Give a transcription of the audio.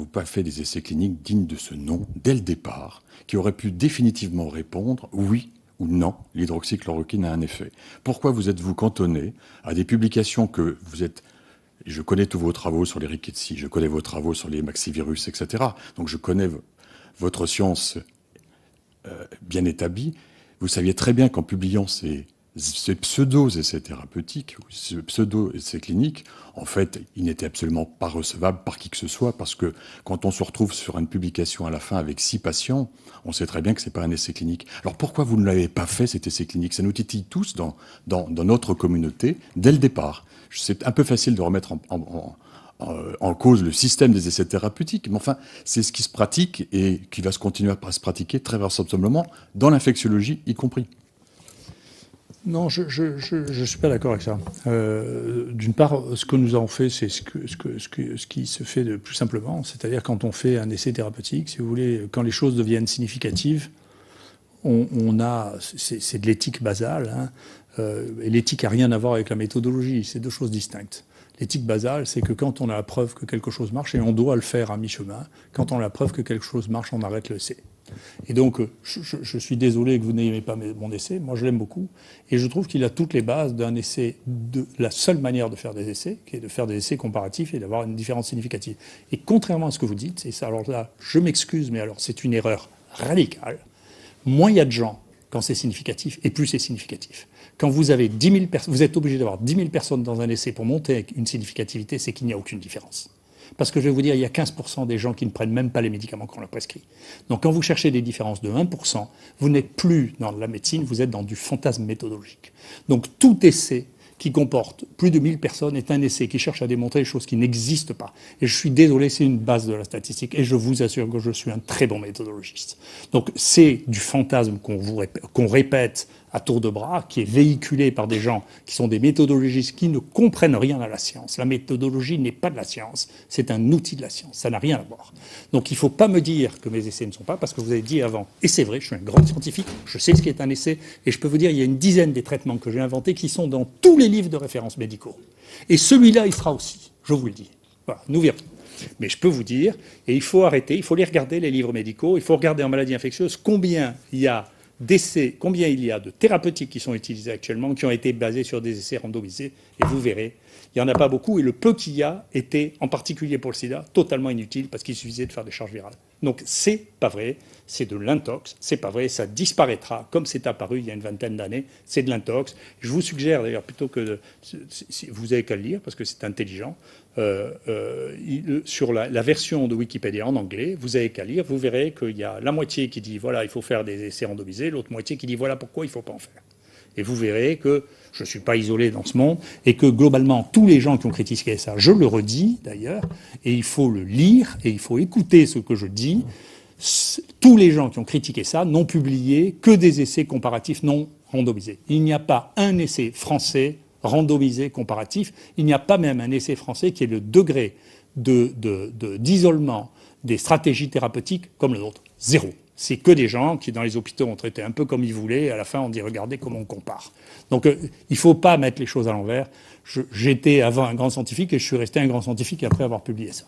pas fait des essais cliniques dignes de ce nom dès le départ, qui auraient pu définitivement répondre oui ou non, l'hydroxychloroquine a un effet? Pourquoi vous êtes-vous cantonné à des publications que vous êtes... Je connais tous vos travaux sur les rickettsia, je connais vos travaux sur les maxivirus, etc. Donc je connais votre science bien établie. Vous saviez très bien qu'en publiant ces pseudo-essais thérapeutiques, ces pseudo-essais cliniques, en fait, ils n'étaient absolument pas recevables par qui que ce soit, parce que quand on se retrouve sur une publication à la fin avec 6 patients, on sait très bien que ce n'est pas un essai clinique. Alors pourquoi vous ne l'avez pas fait, cet essai clinique? Ça nous titille tous dans notre communauté, dès le départ. C'est un peu facile de remettre en cause le système des essais thérapeutiques, mais enfin, c'est ce qui se pratique et qui va se continuer à se pratiquer très vraisemblablement dans l'infectiologie y compris. Non, je suis pas d'accord avec ça. D'une part, ce que nous avons fait, c'est ce qui se fait de plus simplement, c'est-à-dire quand on fait un essai thérapeutique, si vous voulez, quand les choses deviennent significatives, c'est de l'éthique basale, hein, et l'éthique n'a rien à voir avec la méthodologie, c'est deux choses distinctes. L'éthique basale, c'est que quand on a la preuve que quelque chose marche, et on doit le faire à mi-chemin, quand on a la preuve que quelque chose marche, on arrête l'essai. Et donc, je suis désolé que vous n'aimiez pas mon essai. Moi, je l'aime beaucoup. Et je trouve qu'il a toutes les bases d'un essai, de la seule manière de faire des essais, qui est de faire des essais comparatifs et d'avoir une différence significative. Et contrairement à ce que vous dites, et ça, alors là, je m'excuse, mais alors c'est une erreur radicale. Moins il y a de gens quand c'est significatif, et plus c'est significatif. Quand vous avez 10 000 personnes, vous êtes obligé d'avoir 10 000 personnes dans un essai pour monter une significativité, c'est qu'il n'y a aucune différence. Parce que je vais vous dire, il y a 15% des gens qui ne prennent même pas les médicaments qu'on leur prescrit. Donc quand vous cherchez des différences de 1%, vous n'êtes plus dans la médecine, vous êtes dans du fantasme méthodologique. Donc tout essai qui comporte plus de 1000 personnes est un essai qui cherche à démontrer des choses qui n'existent pas. Et je suis désolé, c'est une base de la statistique, et je vous assure que je suis un très bon méthodologiste. Donc c'est du fantasme qu'on répète à tour de bras, qui est véhiculé par des gens qui sont des méthodologistes qui ne comprennent rien à la science. La méthodologie n'est pas de la science, c'est un outil de la science, ça n'a rien à voir. Donc il ne faut pas me dire que mes essais ne sont pas, parce que vous avez dit avant, et c'est vrai, je suis un grand scientifique, je sais ce qu'est un essai, et je peux vous dire, il y a une dizaine des traitements que j'ai inventés qui sont dans tous les livres de référence médicaux. Et celui-là, il sera aussi, je vous le dis. Voilà, nous verrons. Mais je peux vous dire, et il faut arrêter, il faut les regarder, les livres médicaux, il faut regarder en maladies infectieuses combien il y a d'essais, combien il y a de thérapeutiques qui sont utilisées actuellement, qui ont été basés sur des essais randomisés, et vous verrez, il n'y en a pas beaucoup, et le peu qu'il y a était, en particulier pour le sida, totalement inutile, parce qu'il suffisait de faire des charges virales. Donc c'est pas vrai, c'est de l'intox, c'est pas vrai, ça disparaîtra, comme c'est apparu il y a une vingtaine d'années, c'est de l'intox. Je vous suggère d'ailleurs, plutôt que vous avez qu'à le lire, parce que c'est intelligent, sur la version de Wikipédia en anglais, vous avez qu'à lire, vous verrez qu'il y a la moitié qui dit voilà, il faut faire des essais randomisés, l'autre moitié qui dit voilà pourquoi il ne faut pas en faire. Et vous verrez que je ne suis pas isolé dans ce monde, et que globalement, tous les gens qui ont critiqué ça, je le redis d'ailleurs, et il faut le lire, et il faut écouter ce que je dis, tous les gens qui ont critiqué ça n'ont publié que des essais comparatifs non randomisés. Il n'y a pas un essai français randomisé comparatif, il n'y a pas même un essai français qui ait le degré d'isolement des stratégies thérapeutiques comme le nôtre. Zéro. C'est que des gens qui, dans les hôpitaux, ont traité un peu comme ils voulaient, et à la fin, on dit regardez comment on compare. Donc, il ne faut pas mettre les choses à l'envers. J'étais avant un grand scientifique, et je suis resté un grand scientifique après avoir publié ça.